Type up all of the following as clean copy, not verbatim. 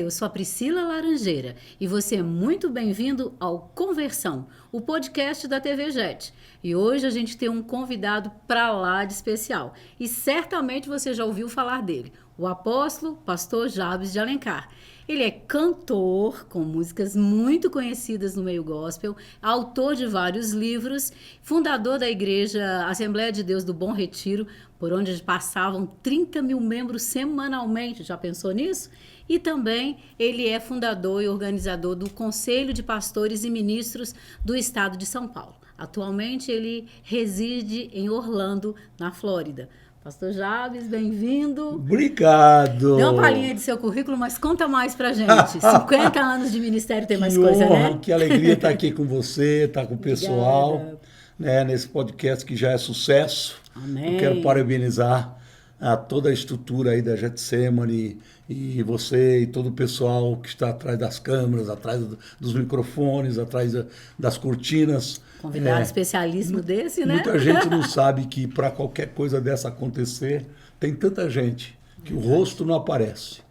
eu sou a Priscila Laranjeira e você é muito bem-vindo ao Conversão, o podcast da TV Jet. E hoje a gente tem um convidado pra lá de especial e certamente você já ouviu falar dele, o apóstolo pastor Jabes de Alencar. Ele é cantor com músicas muito conhecidas no meio gospel, autor de vários livros, fundador da igreja Assembleia de Deus do Bom Retiro, por onde passavam 30 mil membros semanalmente. Já pensou nisso? E também ele é fundador e organizador do Conselho de Pastores e Ministros do Estado de São Paulo. Atualmente ele reside em Orlando, na Flórida. Pastor Jabes, bem-vindo. Obrigado. Dê uma palhinha de seu currículo, mas conta mais pra gente. 50 anos de ministério tem mais coisa, honra, né? Que alegria estar aqui com você, estar com o pessoal, né, nesse podcast que já é sucesso. Amém. Eu quero parabenizar a toda a estrutura aí da Getsemane e você e todo o pessoal que está atrás das câmeras, atrás dos microfones, atrás das cortinas. Convidado especialíssimo desse, né? Muita gente não sabe que para qualquer coisa dessa acontecer, tem tanta gente que o rosto não aparece,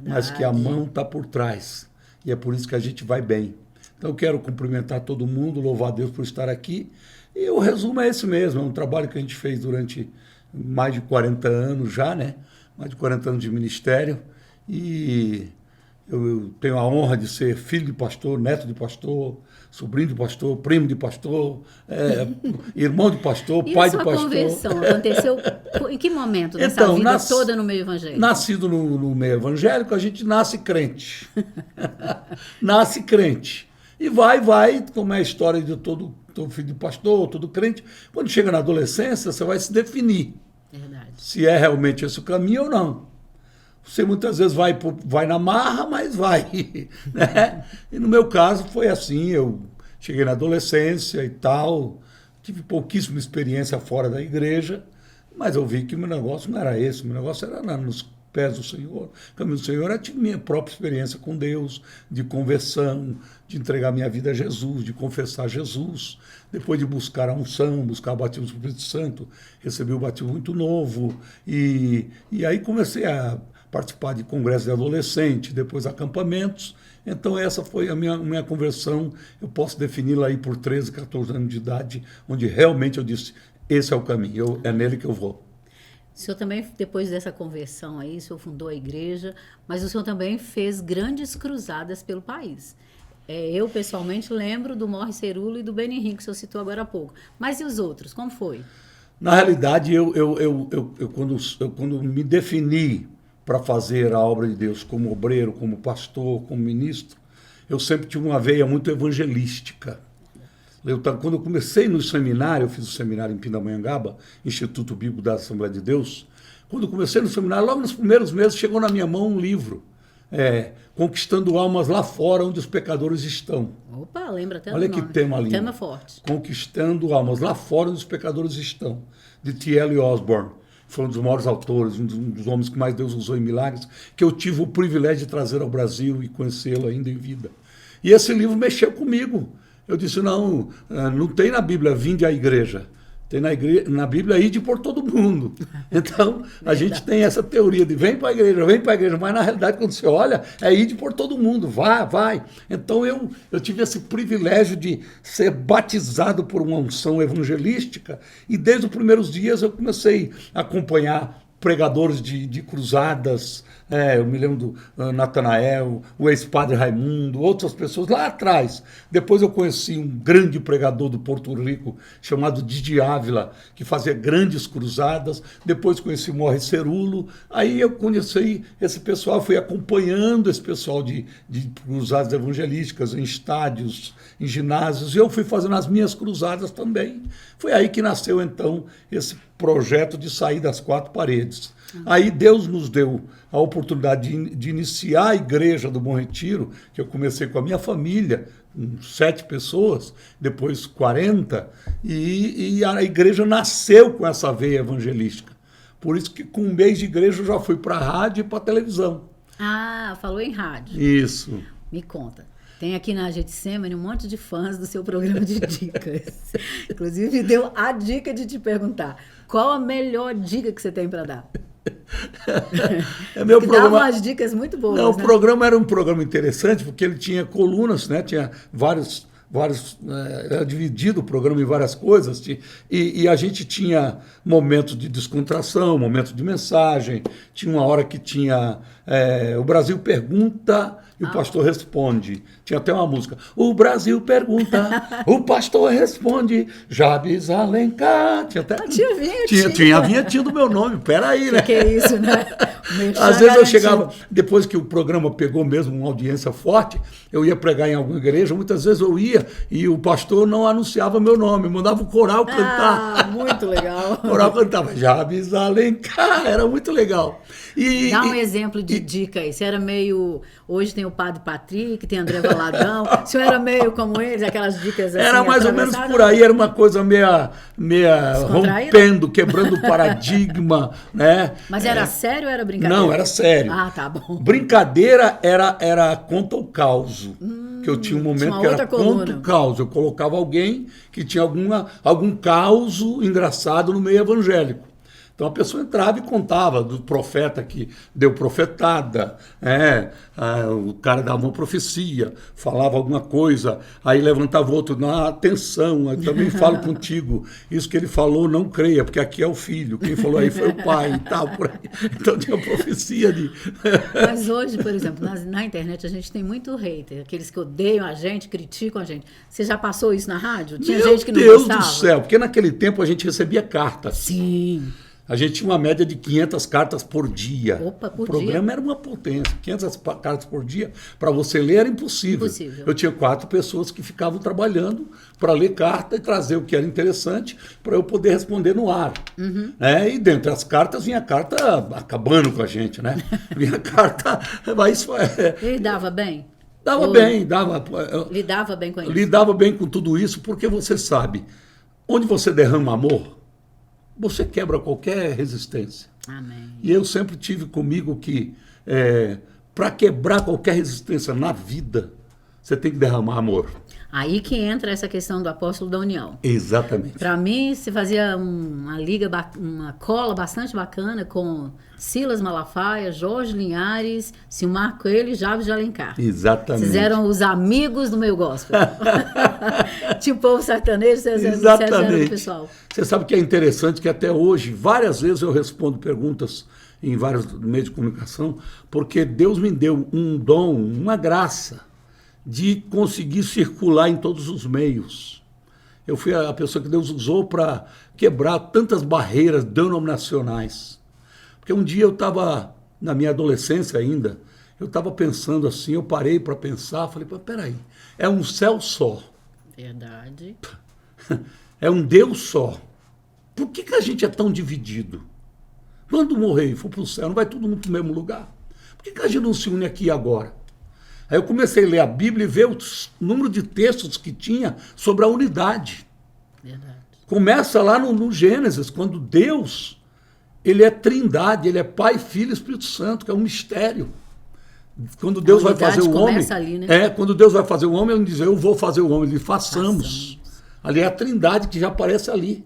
mas que a mão está por trás. E é por isso que a gente vai bem. Então eu quero cumprimentar todo mundo, louvar a Deus por estar aqui. E o resumo é esse mesmo, é um trabalho que a gente fez durante mais de 40 anos já, né? Mais de 40 anos de ministério. E eu tenho a honra de ser filho de pastor, neto de pastor, sobrinho de pastor, primo de pastor, irmão de pastor, pai de pastor. E a sua conversão aconteceu em que momento dessa vida toda no meio evangélico? Nascido no meio evangélico, a gente nasce crente. Nasce crente. E vai, como é a história de todo filho de pastor, todo crente. Quando chega na adolescência, você vai se definir. Verdade. Se é realmente esse o caminho ou não. Você muitas vezes vai na marra, mas vai. Né? E no meu caso foi assim, eu cheguei na adolescência e tal, tive pouquíssima experiência fora da igreja, mas eu vi que o meu negócio não era esse, o meu negócio era nos pés do Senhor. O caminho do Senhor é minha própria experiência com Deus, de conversão, de entregar minha vida a Jesus, de confessar Jesus, depois de buscar a unção, buscar o batismo do Espírito Santo, recebi o batismo muito novo, e aí comecei a participar de congressos de adolescente, depois acampamentos. Então essa foi a minha conversão. Eu posso defini-la aí por 13, 14 anos de idade, onde realmente eu disse, esse é o caminho, é nele que eu vou. O senhor também, depois dessa conversão aí, o senhor fundou a igreja, mas o senhor também fez grandes cruzadas pelo país. Eu, pessoalmente, lembro do Morre Cerulo e do Benny Hinn, que o senhor citou agora há pouco. Mas e os outros? Como foi? Na realidade, quando me defini para fazer a obra de Deus como obreiro, como pastor, como ministro, eu sempre tive uma veia muito evangelística. Quando eu comecei no seminário, eu fiz o seminário em Pindamonhangaba, Instituto Bíblico da Assembleia de Deus. Quando eu comecei no seminário, logo nos primeiros meses, chegou na minha mão um livro, Conquistando Almas Lá Fora, Onde os Pecadores Estão. Opa, lembra até do nome. Olha que tema lindo. Tema forte. Conquistando Almas Lá Fora, Onde os Pecadores Estão, de T.L. Osborne. Foi um dos maiores autores, um dos homens que mais Deus usou em milagres, que eu tive o privilégio de trazer ao Brasil e conhecê-lo ainda em vida. E esse livro mexeu comigo. Eu disse, não tem na Bíblia, vinde à igreja. Tem na Bíblia, ide por todo mundo. Então, a gente tem essa teoria de vem para a igreja, mas na realidade, quando você olha, é ide por todo mundo, vai. Então, eu tive esse privilégio de ser batizado por uma unção evangelística, e desde os primeiros dias eu comecei a acompanhar pregadores de cruzadas. Eu me lembro do Natanael, o ex-padre Raimundo, outras pessoas lá atrás. Depois eu conheci um grande pregador do Porto Rico, chamado Didi Ávila, que fazia grandes cruzadas. Depois conheci o Morre Cerulo. Aí eu conheci esse pessoal, fui acompanhando esse pessoal de cruzadas evangelísticas em estádios, em ginásios, e eu fui fazendo as minhas cruzadas também. Foi aí que nasceu, então, esse projeto de sair das quatro paredes. Aí Deus nos deu a oportunidade de iniciar a igreja do Bom Retiro, que eu comecei com a minha família, com 7 pessoas, depois 40, e a igreja nasceu com essa veia evangelística. Por isso que com um mês de igreja eu já fui para a rádio e para a televisão. Ah, falou em rádio. Isso. Me conta. Tem aqui na Getsemane um monte de fãs do seu programa de dicas. Inclusive, deu a dica de te perguntar, qual a melhor dica que você tem para dar? Meu que programa... dava umas dicas muito boas, Não, o né? programa era um programa interessante, porque ele tinha colunas, né? Tinha era dividido o programa em várias coisas, e a gente tinha momentos de descontração, momentos de mensagem, tinha uma hora que tinha o Brasil Pergunta e o pastor responde. Tinha até uma música. O Brasil pergunta, o pastor responde, Jabes Alencar. Tinha até... Tinha a vinhetinha do meu nome, peraí, né? Que é isso, né? Às vezes eu chegava, depois que o programa pegou mesmo uma audiência forte, eu ia pregar em alguma igreja, muitas vezes eu ia e o pastor não anunciava meu nome, mandava o coral cantar. Ah, muito legal. O coral cantava, Jabes Alencar, era muito legal. Dá um exemplo de dica aí. Você era meio... Hoje tem o Padre Patrick, tem André Valadão. O senhor era meio como eles, aquelas dicas assim... Era mais ou menos por aí, era uma coisa meia rompendo, quebrando o paradigma, né? Mas era sério ou era brincadeira? Não, era sério. Ah, tá bom. Brincadeira era conta ou causo. Que eu tinha um momento que era conta ou causo. Eu colocava alguém que tinha algum causo engraçado no meio evangélico. Então a pessoa entrava e contava do profeta que deu profetada, o cara dava uma profecia, falava alguma coisa, aí levantava outro, atenção, eu também falo contigo, isso que ele falou não creia, porque aqui é o filho, quem falou aí foi o pai e tal, por aí. Então tinha profecia de... Mas hoje, por exemplo, na internet a gente tem muito hater, aqueles que odeiam a gente, criticam a gente. Você já passou isso na rádio? Tinha gente que não gostava? Meu Deus do céu, porque naquele tempo a gente recebia cartas. Sim. A gente tinha uma média de 500 cartas por dia. Opa, por dia? O programa era uma potência. 500 cartas por dia, para você ler, era impossível. Eu tinha 4 pessoas que ficavam trabalhando para ler carta e trazer o que era interessante para eu poder responder no ar. Uhum. E dentre as cartas, vinha carta acabando com a gente, né? Vinha carta... Ele dava bem? Dava bem, dava... Lidava bem com isso? Lidava bem com tudo isso, porque você sabe, onde você derrama amor, você quebra qualquer resistência. Amém. E eu sempre tive comigo que, para quebrar qualquer resistência na vida, você tem que derramar amor. Aí que entra essa questão do apóstolo da união. Exatamente. Para mim, se fazia uma cola bastante bacana com Silas Malafaia, Jorge Linhares, Silmar Coelho e Jabes de Alencar. Exatamente. Vocês eram os amigos do meio gospel. Tipo povo sertanejo, vocês eram o pessoal. Você sabe que é interessante que até hoje, várias vezes eu respondo perguntas em vários meios de comunicação, porque Deus me deu um dom, uma graça, de conseguir circular em todos os meios. Eu fui a pessoa que Deus usou para quebrar tantas barreiras denominacionais. Porque um dia eu estava, na minha adolescência ainda, eu estava pensando assim, eu parei para pensar, falei, peraí, é um céu só. Verdade. É um Deus só. Por que a gente é tão dividido? Quando morrer e for para o céu, não vai todo mundo para o mesmo lugar? Por que a gente não se une aqui agora? Aí eu comecei a ler a Bíblia e ver o número de textos que tinha sobre a unidade. Verdade. Começa lá no Gênesis, quando Deus, ele é trindade, ele é Pai, Filho e Espírito Santo, que é um mistério. Quando Deus vai fazer o homem, ali, né? Quando Deus vai fazer o homem, ele não diz, eu vou fazer o homem, ele diz, façamos. Ali é a trindade que já aparece ali.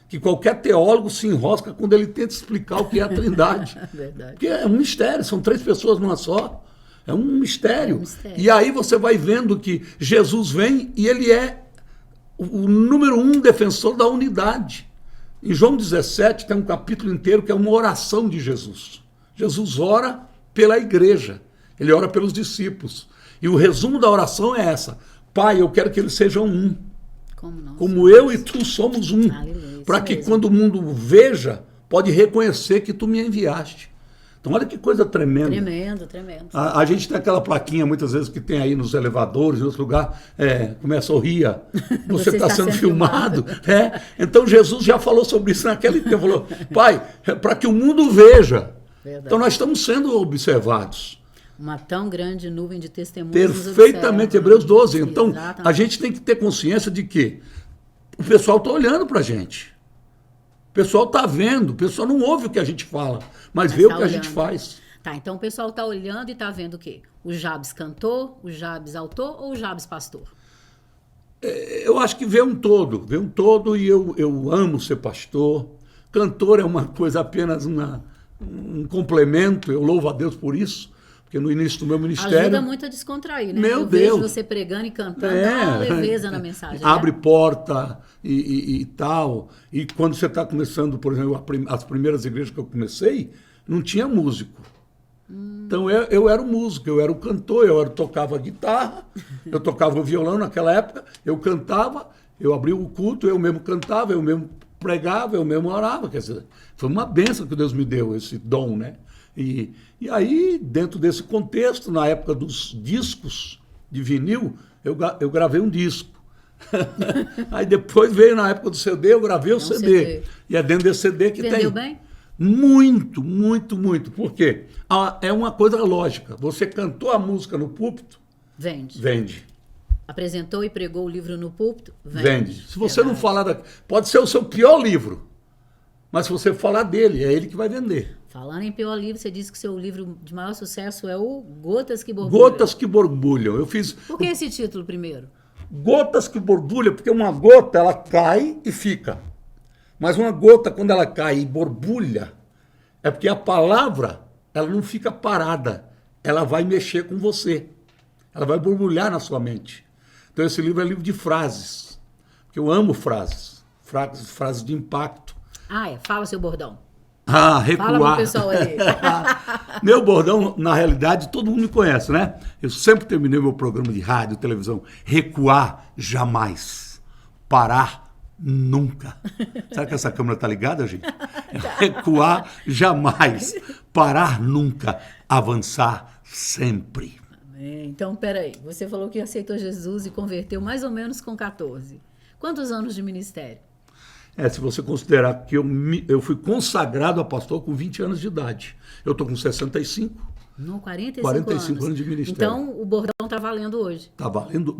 Que qualquer teólogo se enrosca quando ele tenta explicar o que é a trindade. Verdade. Porque é um mistério, são 3 pessoas numa só. É um mistério. E aí você vai vendo que Jesus vem e ele é o número 1 defensor da unidade. Em João 17 tem um capítulo inteiro que é uma oração de Jesus. Jesus ora pela igreja, ele ora pelos discípulos. E o resumo da oração é essa: Pai, eu quero que eles sejam um. Como eu e tu somos um. Para que quando o mundo veja, pode reconhecer que tu me enviaste. Então, olha que coisa tremenda. Tremendo. A gente tem aquela plaquinha, muitas vezes, que tem aí nos elevadores, em outro lugar, começa a rir, você está sendo filmado. Então, Jesus já falou sobre isso naquele tempo. Falou, Pai, para que o mundo veja. Verdade. Então, nós estamos sendo observados. Uma tão grande nuvem de testemunhas. Perfeitamente, Hebreus 12. Então, exatamente. A gente tem que ter consciência de que o pessoal está olhando para a gente. O pessoal está vendo, o pessoal não ouve o que a gente fala, mas vê o que a gente faz. Tá, então o pessoal está olhando e está vendo o quê? O Jabes cantor, o Jabes autor ou o Jabes pastor? Eu acho que vê um todo e eu amo ser pastor. Cantor é uma coisa apenas um complemento, eu louvo a Deus por isso, porque no início do meu ministério... Ajuda muito a descontrair, né? Meu eu Deus! vejo você pregando e cantando, dá uma leveza na mensagem. Abre né? porta e tal. E quando você está começando, por exemplo, as primeiras igrejas que eu comecei, não tinha músico. Então eu era o músico, eu era o cantor, eu tocava guitarra, eu tocava o violão naquela época, eu cantava, eu abria o culto, eu mesmo cantava, eu mesmo pregava, eu mesmo orava. Quer dizer, foi uma bênção que Deus me deu, esse dom, né? E aí, dentro desse contexto, na época dos discos de vinil, eu gravei um disco. Aí depois veio na época do CD, eu gravei o CD. E é dentro desse CD que Vendeu tem... bem? Muito, muito, muito. Por quê? É uma coisa lógica. Você cantou a música no púlpito, Vende. vende. Apresentou e pregou o livro no púlpito, Vende. Se você não Verdade. falar... Pode ser o seu pior livro, mas se você falar dele, é ele que vai vender. Falando em pior livro, você disse que seu livro de maior sucesso é o Gotas que Borbulham. Gotas que borbulham. Eu fiz... Por que esse título primeiro? Gotas que borbulham, porque uma gota, ela cai e fica. Mas uma gota, quando ela cai e borbulha, é porque a palavra, ela não fica parada. Ela vai mexer com você. Ela vai borbulhar na sua mente. Então esse livro é livro de frases. Porque eu amo frases. Frases de impacto. Fala seu bordão. Recuar. Fala pro pessoal aí. Meu bordão, na realidade, todo mundo me conhece, né? Eu sempre terminei meu programa de rádio, televisão. Recuar jamais. Parar nunca. Será que essa câmera tá ligada, gente? Recuar jamais. Parar nunca. Avançar sempre. Amém. Então, peraí. Você falou que aceitou Jesus e converteu mais ou menos com 14. Quantos anos de ministério? Se você considerar que eu fui consagrado a pastor com 20 anos de idade. Eu estou com 65. Não, 45 anos de ministério. Então, o bordão está valendo hoje. Está valendo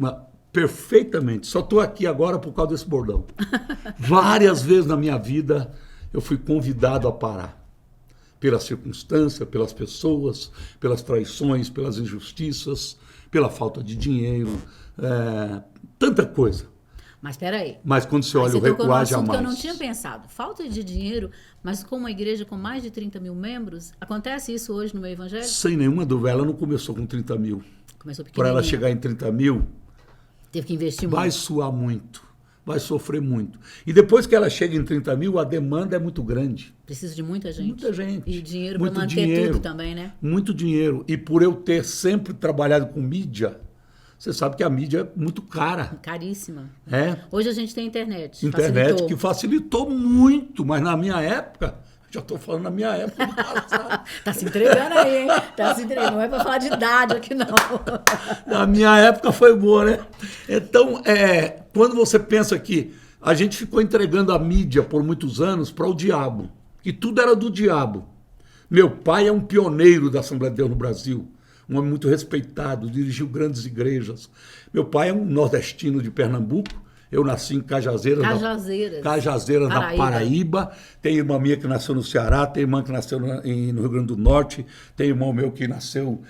perfeitamente. Só estou aqui agora por causa desse bordão. Várias vezes na minha vida eu fui convidado a parar. Pela circunstância, pelas pessoas, pelas traições, pelas injustiças, pela falta de dinheiro, tanta coisa. Mas peraí. Mas quando você olha o recuar, jamais. Que eu não tinha pensado. Falta de dinheiro, mas com uma igreja com mais de 30 mil membros, acontece isso hoje no meio evangélico? Sem nenhuma dúvida. Ela não começou com 30 mil. Começou pequenininha. Para ela chegar em 30 mil, teve que investir muito. Vai suar muito, vai sofrer muito. E depois que ela chega em 30 mil, a demanda é muito grande. Precisa de muita gente. Muita gente. E dinheiro para manter tudo também, né? Muito dinheiro. E por eu ter sempre trabalhado com mídia, você sabe que a mídia é muito cara. Caríssima. Hoje a gente tem internet. Internet que facilitou muito, mas na minha época, já estou falando na minha época do passado. Tá se entregando aí, hein? Tá se entregando. Não é para falar de idade aqui, não. Na minha época foi boa, né? Então, quando você pensa que a gente ficou entregando a mídia por muitos anos para o diabo, que tudo era do diabo. Meu pai é um pioneiro da Assembleia de Deus no Brasil. Um homem muito respeitado, dirigiu grandes igrejas. Meu pai é um nordestino de Pernambuco. Eu nasci em Cajazeiras, na Paraíba. Tem irmã minha que nasceu no Ceará, tem irmã que nasceu no Rio Grande do Norte, tem irmão meu que nasceu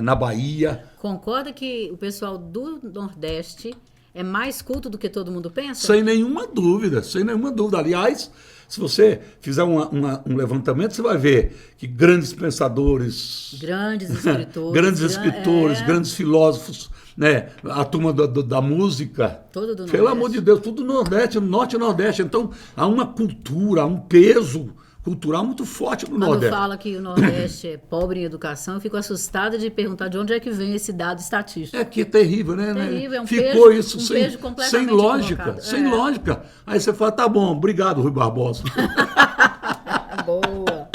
na Bahia. Concorda que o pessoal do Nordeste é mais culto do que todo mundo pensa? Sem nenhuma dúvida, sem nenhuma dúvida. Aliás, se você fizer um levantamento, você vai ver que grandes pensadores, grandes escritores, grandes filósofos, né? A turma da música, todo do pelo Nordeste. amor de Deus, tudo no Nordeste, no Norte e Nordeste. Então, há uma cultura, há um peso cultural muito forte no Nordeste. Quando fala que o Nordeste é pobre em educação, eu fico assustada de perguntar de onde é que vem esse dado estatístico. Que é terrível, né? Terrível, é um Ficou peso, isso peso sem lógica, sem lógica. Aí você fala, tá bom, obrigado, Rui Barbosa. Boa.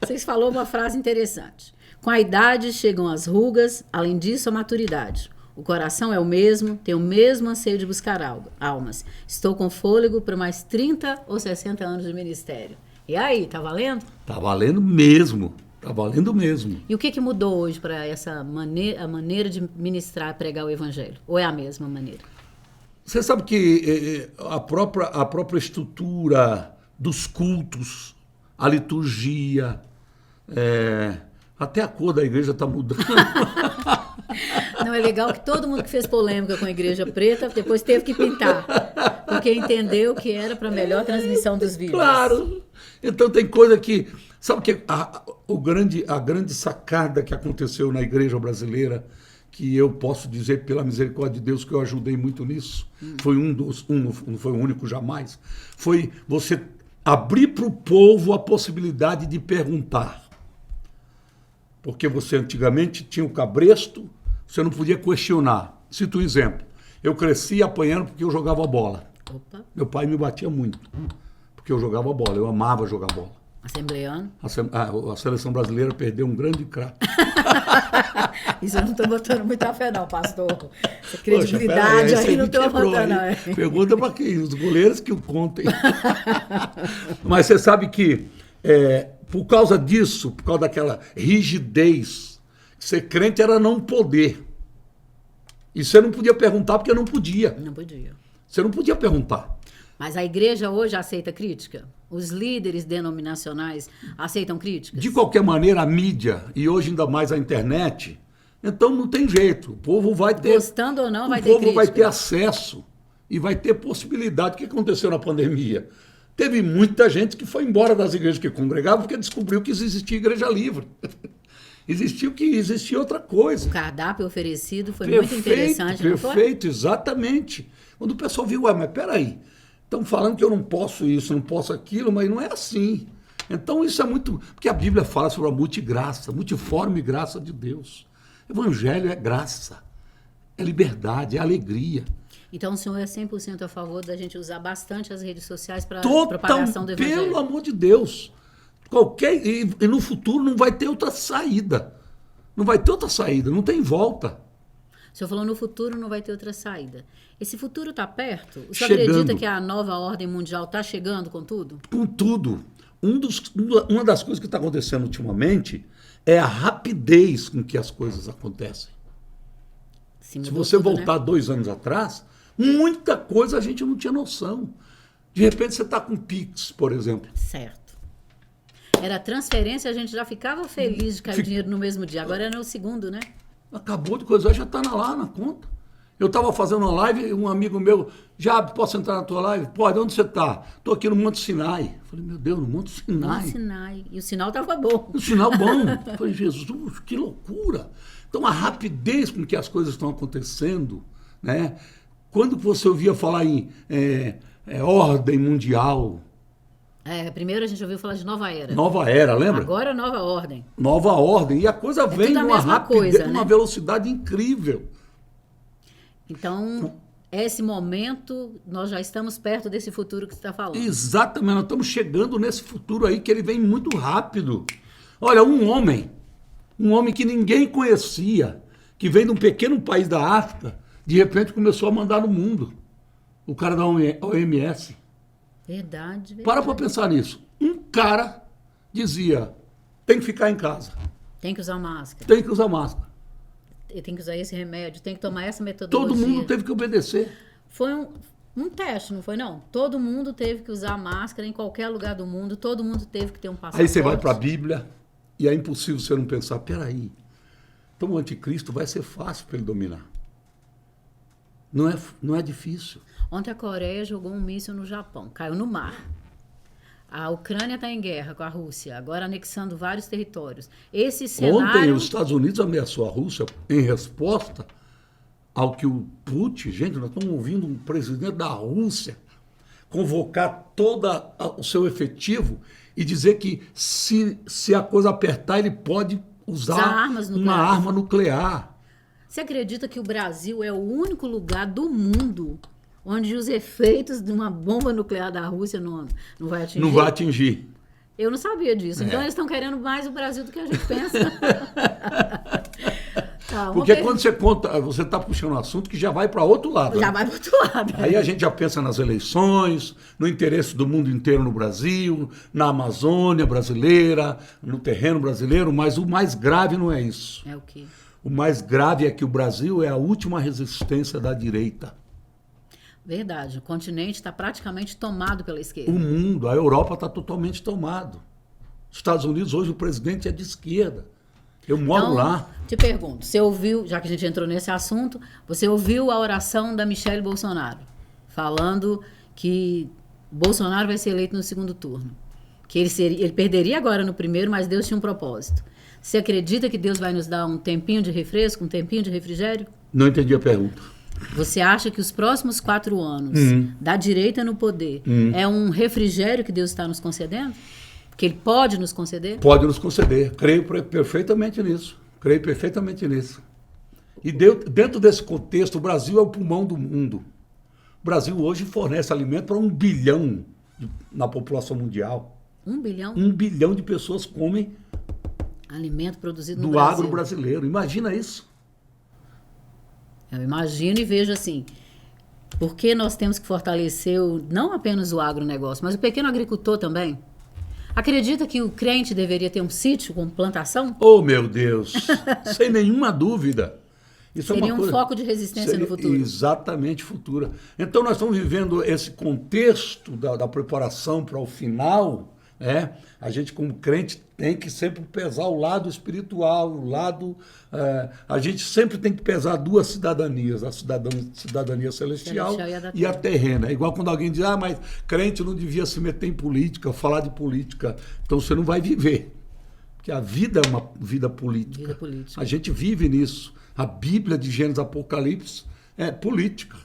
Vocês falaram uma frase interessante. Com a idade chegam as rugas, além disso a maturidade. O coração é o mesmo, tem o mesmo anseio de buscar almas. Estou com fôlego para mais 30 ou 60 anos de ministério. E aí, tá valendo? Tá valendo mesmo. Tá valendo mesmo. E o que mudou hoje para essa maneira de ministrar, pregar o evangelho? Ou é a mesma maneira? Você sabe que a própria estrutura dos cultos, a liturgia, até a cor da igreja está mudando. Não, é legal que todo mundo que fez polêmica com a igreja preta depois teve que pintar. Porque entendeu que era para melhor transmissão dos vírus. Claro. Então tem coisa que... Sabe que a grande sacada que aconteceu na igreja brasileira, que eu posso dizer, pela misericórdia de Deus, que eu ajudei muito nisso, foi não foi o único jamais, foi você abrir para o povo a possibilidade de perguntar. Porque você antigamente tinha o cabresto, você não podia questionar. Cito um exemplo. Eu cresci apanhando porque eu jogava bola. Opa. Meu pai me batia muito, porque eu jogava bola, eu amava jogar bola. Assembleano. A seleção brasileira perdeu um grande craque. Isso eu não estou botando muita fé não, pastor. Essa credibilidade aí não estou botando não. Pergunta para quem? Os goleiros que o contem. Mas você sabe que por causa disso, por causa daquela rigidez, ser crente era não poder. E você não podia perguntar porque não podia. Não podia. Você não podia perguntar. Mas a igreja hoje aceita crítica? Os líderes denominacionais aceitam críticas? De qualquer maneira, a mídia, e hoje ainda mais a internet, então não tem jeito. O povo vai ter... Gostando ou não, vai ter crítica. O povo vai ter acesso e vai ter possibilidade. O que aconteceu na pandemia? Teve muita gente que foi embora das igrejas que congregavam porque descobriu que existia igreja livre. Existia outra coisa. O cardápio oferecido foi muito interessante, não foi? Perfeito, exatamente. Quando o pessoal viu, mas peraí, estão falando que eu não posso isso, não posso aquilo, mas não é assim. Então isso é muito... Porque a Bíblia fala sobre a multigraça, multiforme graça de Deus. Evangelho é graça, é liberdade, é alegria. Então o senhor é 100% a favor da gente usar bastante as redes sociais para a propagação do Evangelho? Pelo amor de Deus. E no futuro não vai ter outra saída. Não vai ter outra saída, não tem volta. O senhor falou no futuro não vai ter outra saída. Esse futuro está perto? O senhor Chegando. acredita que a nova ordem mundial está chegando com tudo? Com tudo. Uma das coisas que está acontecendo ultimamente é a rapidez com que as coisas acontecem. Se você voltar 2 anos atrás, muita coisa a gente não tinha noção. De repente você está com Pix, por exemplo. Certo. Era transferência, a gente já ficava feliz de cair o dinheiro no mesmo dia. Agora é no segundo, né? Acabou de coisar, já está lá na conta. Eu estava fazendo uma live, um amigo meu, já posso entrar na tua live? Pode, onde você está? Estou aqui no Monte Sinai. Falei, meu Deus, no Monte Sinai. Monte Sinai. E o sinal estava bom. O sinal bom. Falei, Jesus, que loucura. Então, a rapidez com que as coisas estão acontecendo, né? Quando você ouvia falar em ordem mundial... primeiro a gente ouviu falar de nova era. Nova era, lembra? Agora nova ordem. Nova ordem. E a coisa vem numa rapidez, né? numa velocidade incrível. Então, esse momento, nós já estamos perto desse futuro que você está falando. Exatamente, nós estamos chegando nesse futuro aí que ele vem muito rápido. Olha, um homem que ninguém conhecia, que veio de um pequeno país da África, de repente começou a mandar no mundo. O cara da OMS. Verdade. Para pensar nisso. Um cara dizia, tem que ficar em casa. Tem que usar máscara. Tem que usar máscara. Tem que usar esse remédio, tem que tomar essa metodologia. Todo mundo teve que obedecer. Foi um teste, não foi não? Todo mundo teve que usar máscara em qualquer lugar do mundo, todo mundo teve que ter um passaporte. Aí você vai para a Bíblia e é impossível você não pensar, peraí, então o anticristo vai ser fácil para ele dominar. Não é difícil. Ontem a Coreia jogou um míssil no Japão, caiu no mar. A Ucrânia está em guerra com a Rússia, agora anexando vários territórios. Esse cenário... Ontem os Estados Unidos ameaçou a Rússia em resposta ao que o Putin... Gente, nós estamos ouvindo um presidente da Rússia convocar todo o seu efetivo e dizer que se a coisa apertar, ele pode usar uma arma nuclear. Você acredita que o Brasil é o único lugar do mundo onde os efeitos de uma bomba nuclear da Rússia não vai atingir? Não vai atingir. Eu não sabia disso. Então eles estão querendo mais o Brasil do que a gente pensa. Porque quando você conta, você está puxando um assunto que já vai para outro lado. Já vai para outro lado. Aí a gente já pensa nas eleições, no interesse do mundo inteiro no Brasil, na Amazônia brasileira, no terreno brasileiro, mas o mais grave não é isso. É o quê? O mais grave é que o Brasil é a última resistência da direita. Verdade, o continente está praticamente tomado pela esquerda. O mundo, a Europa está totalmente tomado. Os Estados Unidos, hoje, o presidente é de esquerda. Eu moro lá. Te pergunto, você ouviu, já que a gente entrou nesse assunto, você ouviu a oração da Michelle Bolsonaro? falando que Bolsonaro vai ser eleito no segundo turno. Que ele perderia agora no primeiro, mas Deus tinha um propósito. Você acredita que Deus vai nos dar um tempinho de refresco, um tempinho de refrigério? Não entendi a pergunta. Você acha que os próximos 4 anos da direita no poder é um refrigério que Deus está nos concedendo? Que Ele pode nos conceder? Pode nos conceder. Creio perfeitamente nisso. Creio perfeitamente nisso. E dentro desse contexto, o Brasil é o pulmão do mundo. O Brasil hoje fornece alimento para 1 bilhão na população mundial. 1 bilhão? 1 bilhão de pessoas comem alimento produzido no do Brasil. agro brasileiro. Imagina isso. Eu imagino e vejo assim, porque nós temos que fortalecer não apenas o agronegócio, mas o pequeno agricultor também. Acredita que o crente deveria ter um sítio com plantação? Oh, meu Deus! Sem nenhuma dúvida. Isso seria é uma coisa, foco de resistência no futuro. Exatamente, futura. Então, nós estamos vivendo esse contexto da preparação para o final. A gente, como crente, tem que sempre pesar o lado espiritual, o lado... a gente sempre tem que pesar 2 cidadanias, a cidadania celestial e a terrena. É igual quando alguém diz, mas crente não devia se meter em política, falar de política. Então você não vai viver. Porque a vida é uma vida política. Vida política. A gente vive nisso. A Bíblia de Gênesis e Apocalipse é política.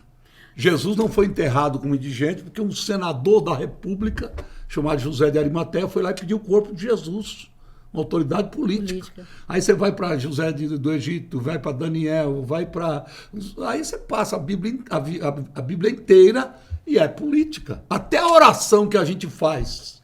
Jesus não foi enterrado como indigente porque um senador da República, chamado José de Arimateia, foi lá e pediu o corpo de Jesus. Uma autoridade política. Aí você vai para José do Egito, vai para Daniel, vai para... Aí você passa a Bíblia inteira e é política. Até a oração que a gente faz,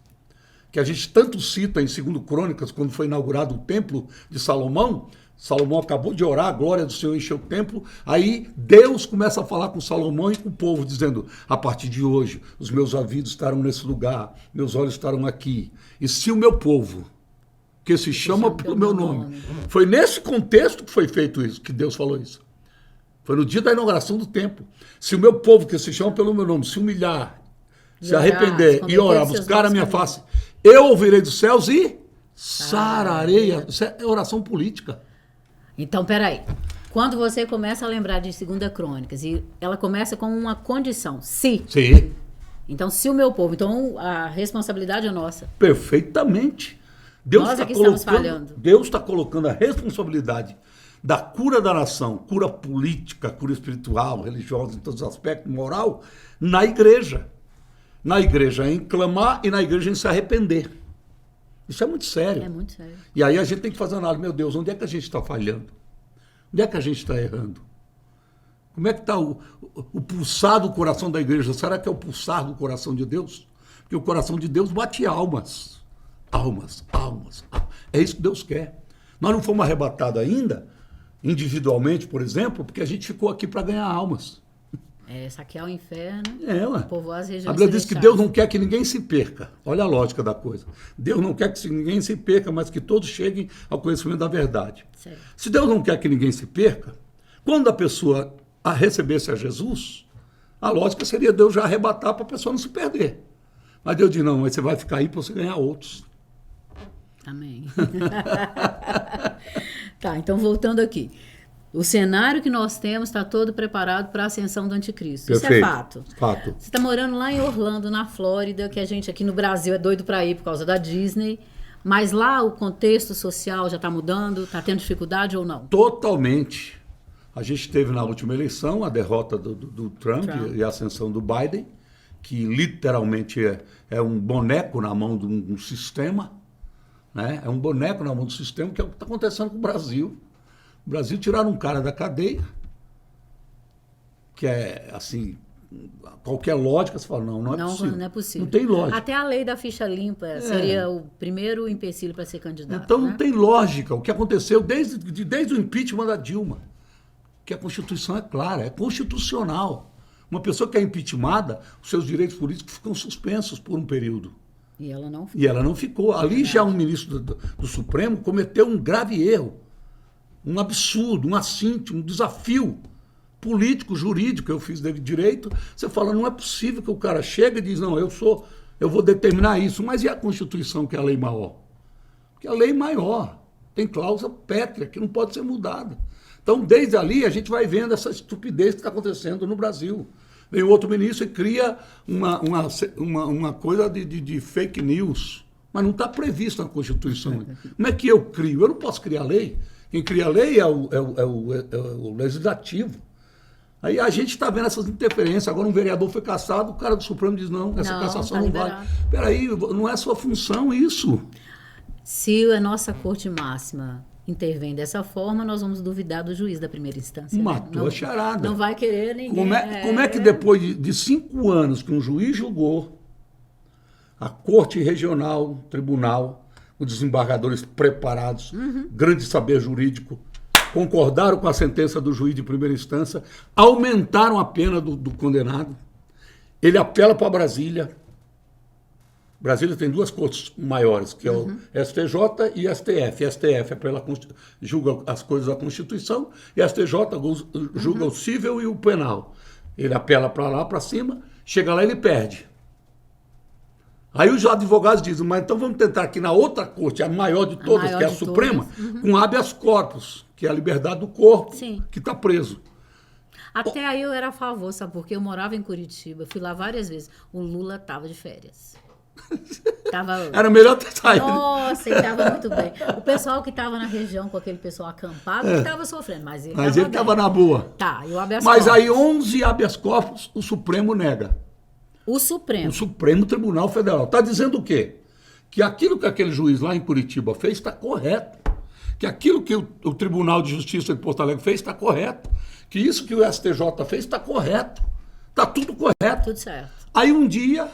que a gente tanto cita em 2 Crônicas, quando foi inaugurado o Templo de Salomão, Salomão acabou de orar, a glória do Senhor encheu o templo. Aí Deus começa a falar com Salomão e com o povo, dizendo, a partir de hoje, os meus ouvidos estarão nesse lugar, meus olhos estarão aqui. E se o meu povo, que se chama pelo meu nome, foi nesse contexto que foi feito isso, que Deus falou isso. Foi no dia da inauguração do templo. Se o meu povo, que se chama pelo meu nome, se humilhar, se arrepender e orar, buscar a minha face, eu ouvirei dos céus e sararei. Isso é oração política. Então, peraí. Quando você começa a lembrar de 2 Crônicas, e ela começa com uma condição, se. Sim. Então, se o meu povo, então a responsabilidade é nossa. Perfeitamente. Nós aqui estamos falhando. Deus está colocando a responsabilidade da cura da nação, cura política, cura espiritual, religiosa, em todos os aspectos, moral, na igreja. Na igreja em clamar e na igreja em se arrepender. Isso é muito sério. É muito sério. E aí a gente tem que fazer análise. Meu Deus, onde é que a gente está falhando? Onde é que a gente está errando? Como é que está o pulsar do coração da igreja? Será que é o pulsar do coração de Deus? Porque o coração de Deus bate almas. Almas. É isso que Deus quer. Nós não fomos arrebatados ainda, individualmente, por exemplo, porque a gente ficou aqui para ganhar almas. Saquear o inferno, povoar as regiões. A Bíblia diz que Deus não quer que ninguém se perca. Olha a lógica da coisa. Deus não quer que ninguém se perca, mas que todos cheguem ao conhecimento da verdade. Certo. Se Deus não quer que ninguém se perca, quando a pessoa recebesse a Jesus, a lógica seria Deus já arrebatar para a pessoa não se perder. Mas Deus diz, não, mas você vai ficar aí para você ganhar outros. Amém. Tá, então voltando aqui. O cenário que nós temos está todo preparado para a ascensão do anticristo. Perfeito. Isso é fato. Fato. Você está morando lá em Orlando, na Flórida, que a gente aqui no Brasil é doido para ir por causa da Disney. Mas lá o contexto social já está mudando? Está tendo dificuldade ou não? Totalmente. A gente teve na última eleição a derrota do Trump e a ascensão do Biden, que literalmente é um boneco na mão de um sistema. Né? É um boneco na mão do sistema, que é o que está acontecendo com o Brasil. O Brasil tiraram um cara da cadeia, que é assim, qualquer lógica, você fala, não é possível. Não é possível. Não tem lógica. Até a lei da ficha limpa seria o primeiro empecilho para ser candidato. Então não tem lógica. O que aconteceu desde o impeachment da Dilma, que a Constituição é clara, é constitucional. Uma pessoa que é impeachmentada, os seus direitos políticos ficam suspensos por um período. E ela não ficou. E ela não ficou. Ali já um ministro do Supremo cometeu um grave erro. Um absurdo, um assinte, um desafio político, jurídico. Eu fiz direito. Você fala, não é possível que o cara chegue e diz, não, eu vou determinar isso. Mas e a Constituição, que é a lei maior? Porque a lei maior tem cláusula pétrea, que não pode ser mudada. Então, desde ali, a gente vai vendo essa estupidez que está acontecendo no Brasil. Vem outro ministro e cria uma coisa de fake news. Mas não está previsto na Constituição. Como é que eu crio? Eu não posso criar lei. Quem cria a lei é o legislativo. Aí a gente está vendo essas interferências. Agora um vereador foi cassado, o cara do Supremo diz, não, essa cassação não vale. Peraí, não é sua função isso. Se a nossa Corte Máxima intervém dessa forma, nós vamos duvidar do juiz da primeira instância. Matou a charada. Não vai querer ninguém. Como é que depois de 5 anos que um juiz julgou, a Corte Regional, Tribunal, os desembargadores preparados, grande saber jurídico, concordaram com a sentença do juiz de primeira instância, aumentaram a pena do condenado, ele apela para Brasília. Brasília tem 2 cortes maiores, que é o STJ e STF. STF julga as coisas da Constituição e STJ julga o civil e o penal. Ele apela para lá, para cima, chega lá e ele perde. Aí os advogados dizem, mas então vamos tentar aqui na outra corte, a maior de todas, que é a Suprema, com habeas corpus, que é a liberdade do corpo, que está preso. Até aí eu era a favor, sabe? Porque eu morava em Curitiba, fui lá várias vezes. O Lula estava de férias. Era melhor ter saído. Nossa, ele estava muito bem. O pessoal que estava na região com aquele pessoal acampado estava sofrendo, mas ele estava na boa. Tá, e o habeas mas corpus? Aí 11 habeas corpus o Supremo nega. O Supremo. O Supremo Tribunal Federal. Está dizendo o quê? Que aquilo que aquele juiz lá em Curitiba fez está correto. Que aquilo que o Tribunal de Justiça de Porto Alegre fez está correto. Que isso que o STJ fez está correto. Está tudo correto. Tudo certo. Aí um dia,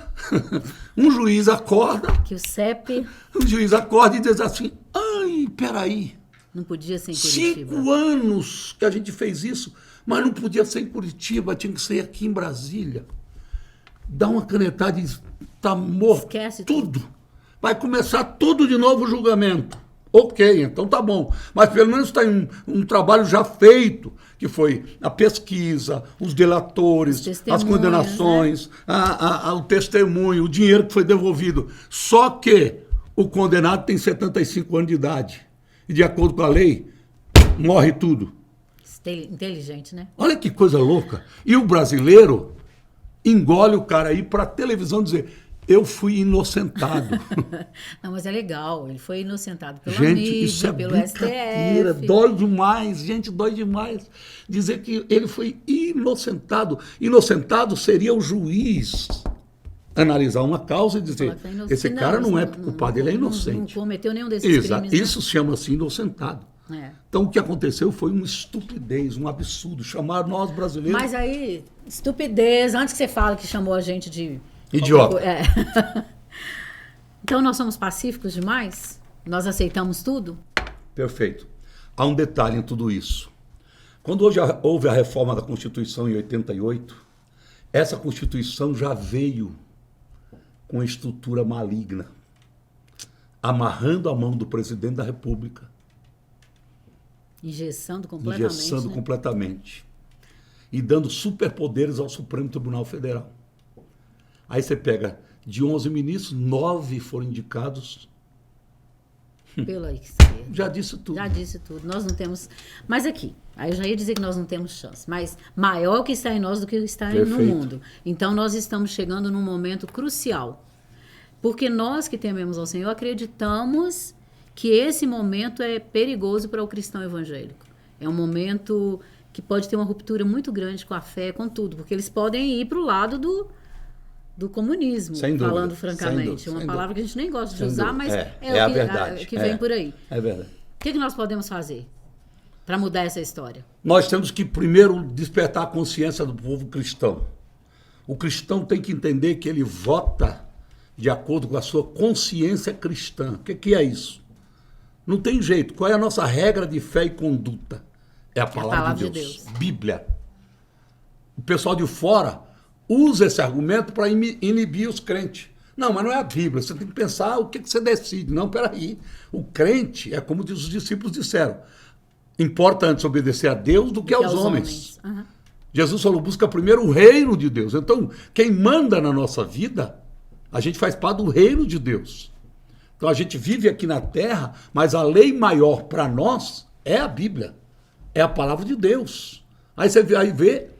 um juiz acorda. Que o CEP... Um juiz acorda e diz assim, ai, peraí. Não podia ser em Curitiba. 5 anos que a gente fez isso, mas não podia ser em Curitiba, tinha que ser aqui em Brasília. Dá uma canetada e está morto. Esquece tudo. Vai começar tudo de novo o julgamento. Ok, então tá bom. Mas pelo menos está um trabalho já feito, que foi a pesquisa, os delatores, as condenações, né? O testemunho, o dinheiro que foi devolvido. Só que o condenado tem 75 anos de idade. E de acordo com a lei, morre tudo. Inteligente, né? Olha que coisa louca. E o brasileiro engole o cara aí para a televisão dizer... Eu fui inocentado. Não, mas é legal. Ele foi inocentado pela gente, mídia, isso é pelo brincadeira, STF. Dói demais, gente, dói demais. Dizer que ele foi inocentado. Inocentado seria o juiz analisar uma causa e dizer, esse cara não é culpado, ele é inocente. Não cometeu nenhum desses crimes. Isso né? chama-se inocentado. Então o que aconteceu foi uma estupidez, um absurdo. Chamaram nós brasileiros... Mas aí, estupidez, antes que você fale que chamou a gente de... Idiota. Então nós somos pacíficos demais? Nós aceitamos tudo? Perfeito. Há um detalhe em tudo isso. Quando hoje houve a reforma da Constituição em 88, essa Constituição já veio com uma estrutura maligna, amarrando a mão do presidente da República. Engessando completamente. Engessando completamente. E dando superpoderes ao Supremo Tribunal Federal. Aí você pega, de 11 ministros, 9 foram indicados. Pela esquerda. Já disse tudo. Já disse tudo. Nós não temos... Mas aqui, aí eu já ia dizer que nós não temos chance. Mas maior o que está em nós do que está no mundo. Então nós estamos chegando num momento crucial. Porque nós que tememos ao Senhor acreditamos que esse momento é perigoso para o cristão evangélico. É um momento que pode ter uma ruptura muito grande com a fé, com tudo. Porque eles podem ir para o lado do comunismo, falando francamente. Uma palavra que a gente nem gosta de usar, mas é o verdade. Que vem por aí. É verdade. O que nós podemos fazer para mudar essa história? Nós temos que primeiro despertar a consciência do povo cristão. O cristão tem que entender que ele vota de acordo com a sua consciência cristã. O que é isso? Não tem jeito. Qual é a nossa regra de fé e conduta? É a palavra de Deus. Bíblia. O pessoal de fora usa esse argumento para inibir os crentes. Não, mas não é a Bíblia. Você tem que pensar o que você decide. Não, peraí. O crente é como os discípulos disseram. Importa antes obedecer a Deus do que aos homens. Uhum. Jesus falou, busca primeiro o reino de Deus. Então, quem manda na nossa vida, a gente faz parte do reino de Deus. Então, a gente vive aqui na terra, mas a lei maior para nós é a Bíblia. É a palavra de Deus. Aí você vai ver...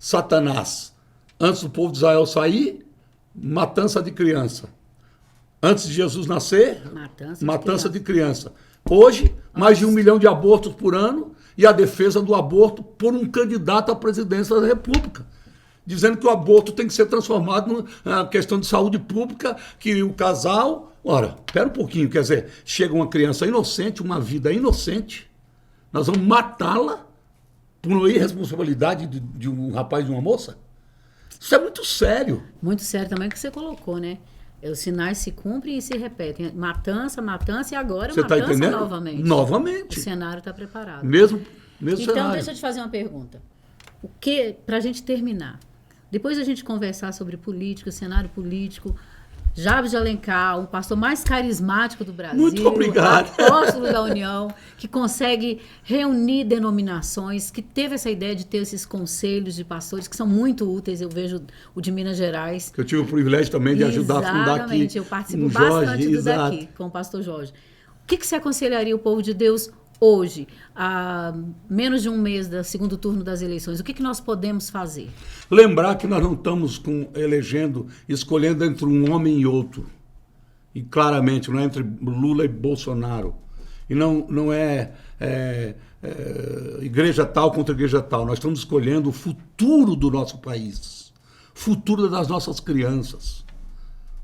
Satanás. Antes do povo de Israel sair, matança de criança. Antes de Jesus nascer, matança de criança. Hoje, mais de 1 milhão de abortos por ano e a defesa do aborto por um candidato à presidência da República. Dizendo que o aborto tem que ser transformado na questão de saúde pública, que o casal... Ora, espera um pouquinho, quer dizer, chega uma criança inocente, uma vida inocente, nós vamos matá-la por uma irresponsabilidade de um rapaz e de uma moça? Isso é muito sério. Muito sério também que você colocou, né? Os sinais se cumprem e se repetem. Matança e agora você matança tá entendendo? Novamente. O cenário está preparado. Mesmo então, cenário. deixa eu te fazer uma pergunta. Para a gente terminar, depois a gente conversar sobre política, cenário político, Jabes de Alencar, o pastor mais carismático do Brasil. Muito obrigado. Apóstolo da União, que consegue reunir denominações, que teve essa ideia de ter esses conselhos de pastores que são muito úteis. Eu vejo o de Minas Gerais. Que eu tive o privilégio também de ajudar a fundar aqui. Exatamente, eu participo bastante do daqui, com o pastor Jorge. O que você aconselharia o povo de Deus hoje, a menos de um mês do segundo turno das eleições? O que nós podemos fazer? Lembrar que nós não estamos escolhendo entre um homem e outro. E claramente, não é entre Lula e Bolsonaro. E não é igreja tal contra igreja tal. Nós estamos escolhendo o futuro do nosso país. Futuro das nossas crianças.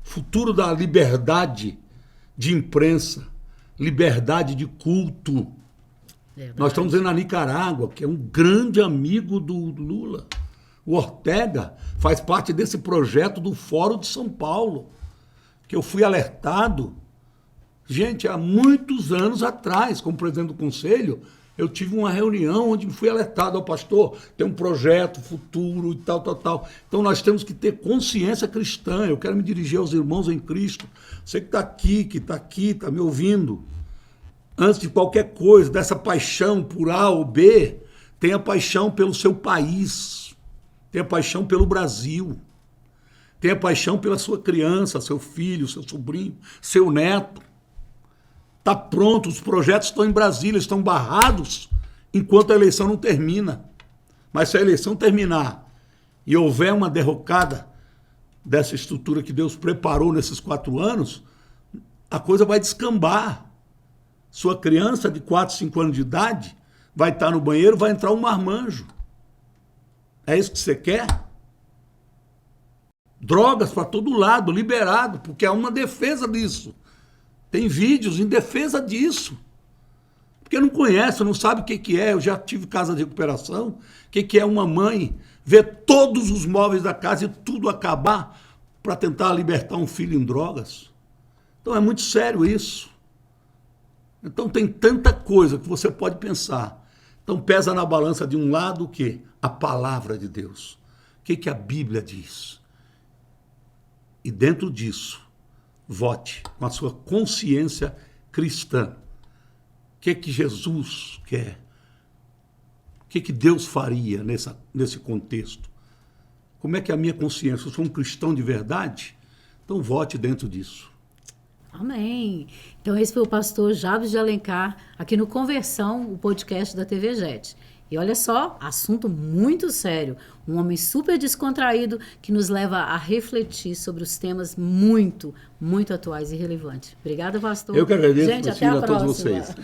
Futuro da liberdade de imprensa. Liberdade de culto. Verdade. Nós estamos vendo a Nicarágua, que é um grande amigo do Lula. O Ortega faz parte desse projeto do Fórum de São Paulo, que eu fui alertado. Gente, há muitos anos atrás, como presidente do conselho, eu tive uma reunião onde fui alertado ao pastor, tem um projeto futuro e tal. Então nós temos que ter consciência cristã. Eu quero me dirigir aos irmãos em Cristo. Você que está aqui, está me ouvindo. Antes de qualquer coisa, dessa paixão por A ou B, tenha paixão pelo seu país, tenha paixão pelo Brasil, tenha paixão pela sua criança, seu filho, seu sobrinho, seu neto. Está pronto, os projetos estão em Brasília, estão barrados enquanto a eleição não termina. Mas se a eleição terminar e houver uma derrocada dessa estrutura que Deus preparou nesses 4 anos, a coisa vai descambar. Sua criança de 4, 5 anos de idade vai estar no banheiro, vai entrar um marmanjo. É isso que você quer? Drogas para todo lado, liberado, porque há uma defesa disso. Tem vídeos em defesa disso. Porque não conhece, não sabe o que é. Eu já tive casa de recuperação. O que é uma mãe ver todos os móveis da casa e tudo acabar para tentar libertar um filho em drogas? Então é muito sério isso. Então tem tanta coisa que você pode pensar. Então pesa na balança de um lado o quê? A palavra de Deus. O que a Bíblia diz? E dentro disso, vote com a sua consciência cristã. O que Jesus quer? O que Deus faria nesse contexto? Como é que é a minha consciência? Eu sou um cristão de verdade? Então vote dentro disso. Amém. Então esse foi o pastor Jabes de Alencar, aqui no Conversão, o podcast da TV Jet. E olha só, assunto muito sério. Um homem super descontraído que nos leva a refletir sobre os temas muito, muito atuais e relevantes. Obrigada, pastor. Eu que agradeço. Gente, até a próxima. Todos vocês.